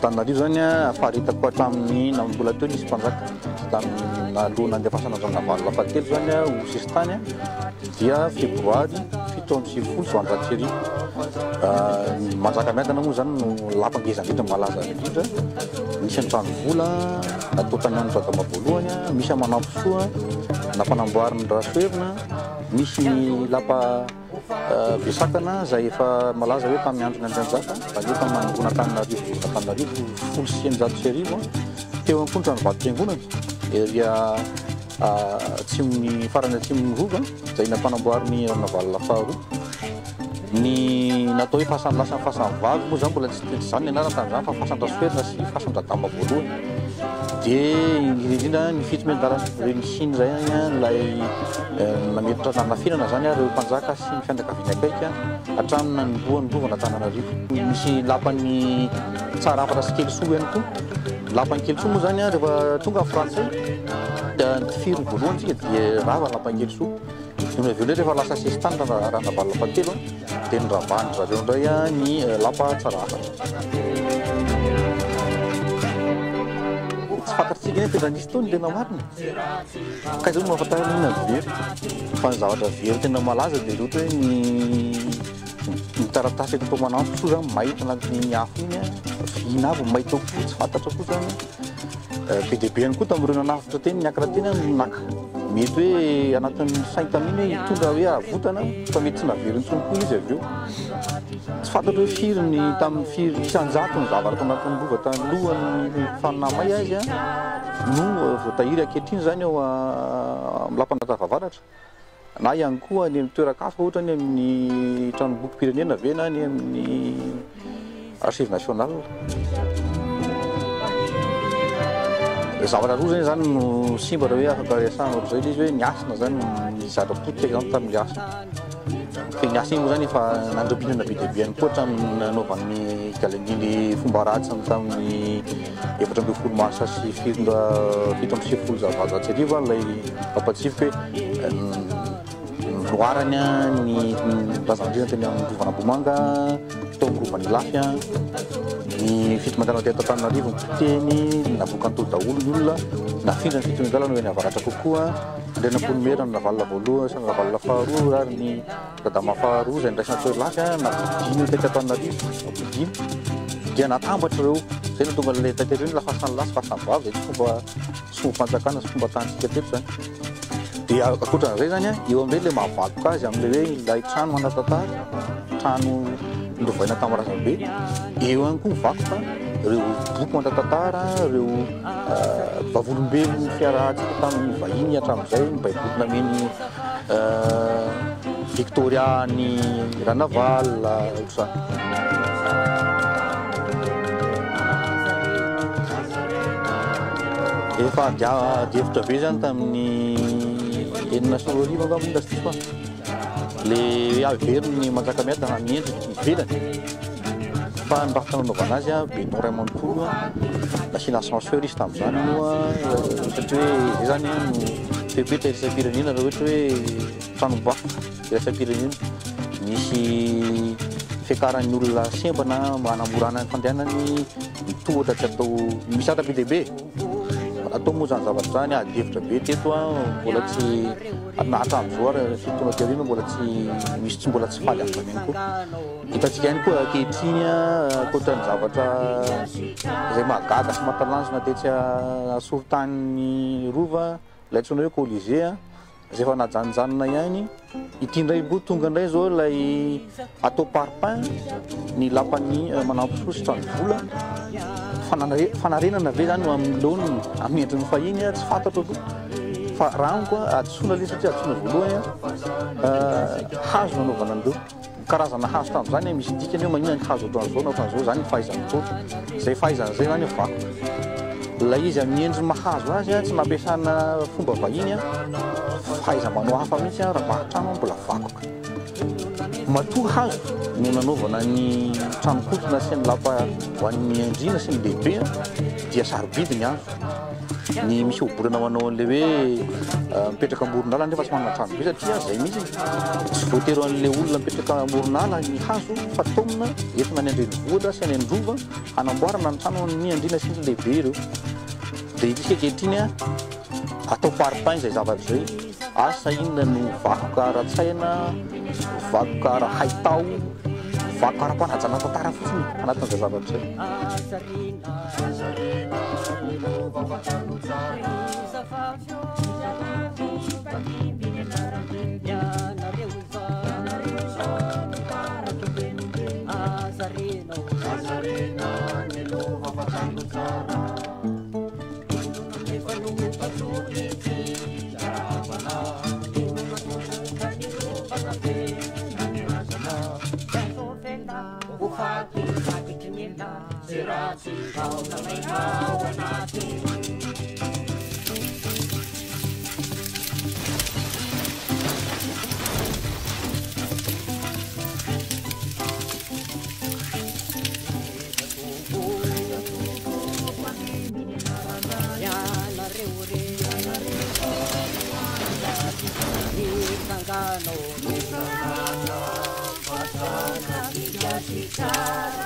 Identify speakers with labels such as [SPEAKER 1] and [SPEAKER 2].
[SPEAKER 1] Antananarivo zany faharitako hatramin'ny mbola teo nisy mpanjaka tamin'ny alohan'ny andefasana zona valo fahatelo zany ho sisy tany dia febroary 7 amby 20 manjaka miadana moa zany no lapa-ngeza indrindra malaza indrindra. Misy antrano vola natao tany andro adama voalohany, misy amanampy soa nampanamboariny rasoerina, misy lapa besakana zay efa malaza hoe tamin'ny andron'ny Andrianjaka zany hoe tamin'ny Antananarivo 900 teo ihany koa ny trano vatom-piangonana eria atsimony farany atsimony rova zay nampanamboariny Navalona faharoa. Ny natao hoe fasan'ny lasa fasan'ny vavy moa zany mbola tsy zany ny anarana tamin'izany fa fasan-drasoerina sy fasan-dradama voalohany. Dia indrindra ny fitsi-mendarana ireny Chine zay ilay nametra nanafinana zany ireo mpanjaka sy ny fianakaviana akaiky hatramin'ny niboan'ny rovan'Antananarivo. Misy lapan'ny tsara afatra sy kely soa ihany koa. Lapan'ny kely soa moa zany rehefa tonga amin'ny Frantsay ny tifiro voalohany tsika dia rava lapan'ny kely soa. Noho avy eo rehefa lasa sisy tany raha Navalona fahatelo dia niravahany zareo indray ny lapa tsara afatra. Tsy fantatsika hoe tena nisy taony tena marina. Ka izao no mahafantarana inona very. Fa ny zavatra very tena malaza dia ohatra hoe ny taratasy eto manampy soa zany mahita anatin'ny afo iny vina avy mahita ao koa tsy fantatra koa zany. Be dia be ihany koa tamin'ireo nanafitra teny niakatra teny naka. Mety hoe anatin'ny sainy taminy hoe tonga hoe avotana fa mety tsy navery intsony koa izy avy eo. Tsy fantatra hoe firy ny tamin'ny firy isan-jato ny zavatra anatin'ny rova talohan'ny fanamay azy no voatahiry ankehitriny zany ao amin'ny lapan-datafavaratra na ihany koa ny amin'ny toeran-kafa ohatra ny amin'ny tranom-bokim-pirenena ve na ny amin'ny archive national. Zavatra roa zany no simba raha hoe afaka resahana ohatr'izay izy hoe niasina zany ny zava-potika zany tamin'ny asa. Fa ny asa iny moa zany efa nandrobinana be dia be ihany koa hatramin'ny nanaovan'ny galeniny fomba ratsy tamin'ny 14 marsa sy 17 Zavatry arivo ilay ampatsifoka hoe loarany ny razandrina teny amin'ny rovana Bomanga tao amin'ny rovany Lafy ny fito-mandrana teto Antananarivo nyteny navoaka ny tolo daholo ny olona nafindra ny fito-mandrana no eny avaratra kokoa Andrianampoinimerina ny Navalona voalohany sy ny Navalona faharoa ary ny Radama faharoa izay niraisina teo Lafy nampidiny teto Antananarivo nampidiny dia natambatra ireo zay no tonga ilay taty ireny la fasan'ny lasy fasan'ny vavy zay tsy fomba soa-panjakana sy fomba tantsika teto zany. Dia ankoatran'izay zany eo amin'ilay ilay mahavakoka azy amin'ilay hoe ilay trano manatantara trano norovaina tamin'ny Razambe eo ihany koa mivakoka ireo boky manatantara ireo vavolombelon'ny fiarahantsika tamin'ny vahiny hatramin'izay ny baiboly nameny Victoria ny Ranaval ohatr'izany. Efa dievitra be zany tamin'ny enina sy roa arivo angamba indasy fa le avery manjaka miadana ny endrika ivelany fa ny raha fanaovana azy Béton Raymond Poul nasiana ascenseur izy tamin'izany moa satria hoe zay zany no fepetra iraisam-pirenena raha ohatra hoe tranom-bakoka iraisam-pirenena misy fiakaran'ny olona sembana manamorana ny fandehanany mitohatra tsy atao misy ata be dia be atao moa zany zavatra zany adevitra be teto mbola tsy hatramin'izao ary fitoana teorina mbola tsy misy tsy mbola tsy faly amin'izany ihany koa. Hitantsika ihany koa ankehitriny ankoatran'ny zavatra izay mahagaga sy mahatalanjona tetsy Sorontanin'ny rova ilay antsoina hoe Colisée izay efa najanonjanona ihany. Ity indray mbo tonga indray zao ilay atao parpaing ny lapan'ny manampy soa sy trano vola fanarenana ve zany no amin'ny laoniny amin'ny endriny fahiny tsy fantatra aloha fa raha amiko adsoina le satria adsoina voalohany hazo nanaovana andreo karazana hazo tamin'izany misy dikany hoe maninona ny hazo ohatran'izao na ohatran'izao zany ny fahaizany tolo zay fahaizan'izay zany vakoka ilay izy amin'ny endriny mahazo azy tsy nampiasana fomba vahiny fahaiza-manao hafa mihitsy raha mahatrano mbola vakoka matoa hazo no nanaovana ny tranokotona sy ny lapa ho an'ny andriana sy ny lehibe dia sarobidy ny hazo ny mihoborana manao an'le hoe mipetraka amoron'ala nefa tsy manana trano be satria zay mihitsy tsy voatery an'le olona mipetraka amoron'ala ny hazo fa taonina entina any andrenivohitra sy any androva hanamboarana ny trano ny andriana sy ny lehibe ireo dia izy kehitriny atao paripain zay zavatra zay asa inona no vakoka ara-tsaina vakoka ara-haitao vakoka ara-panajana tantara fotsiny anatin'izay zavatra
[SPEAKER 2] Pasana,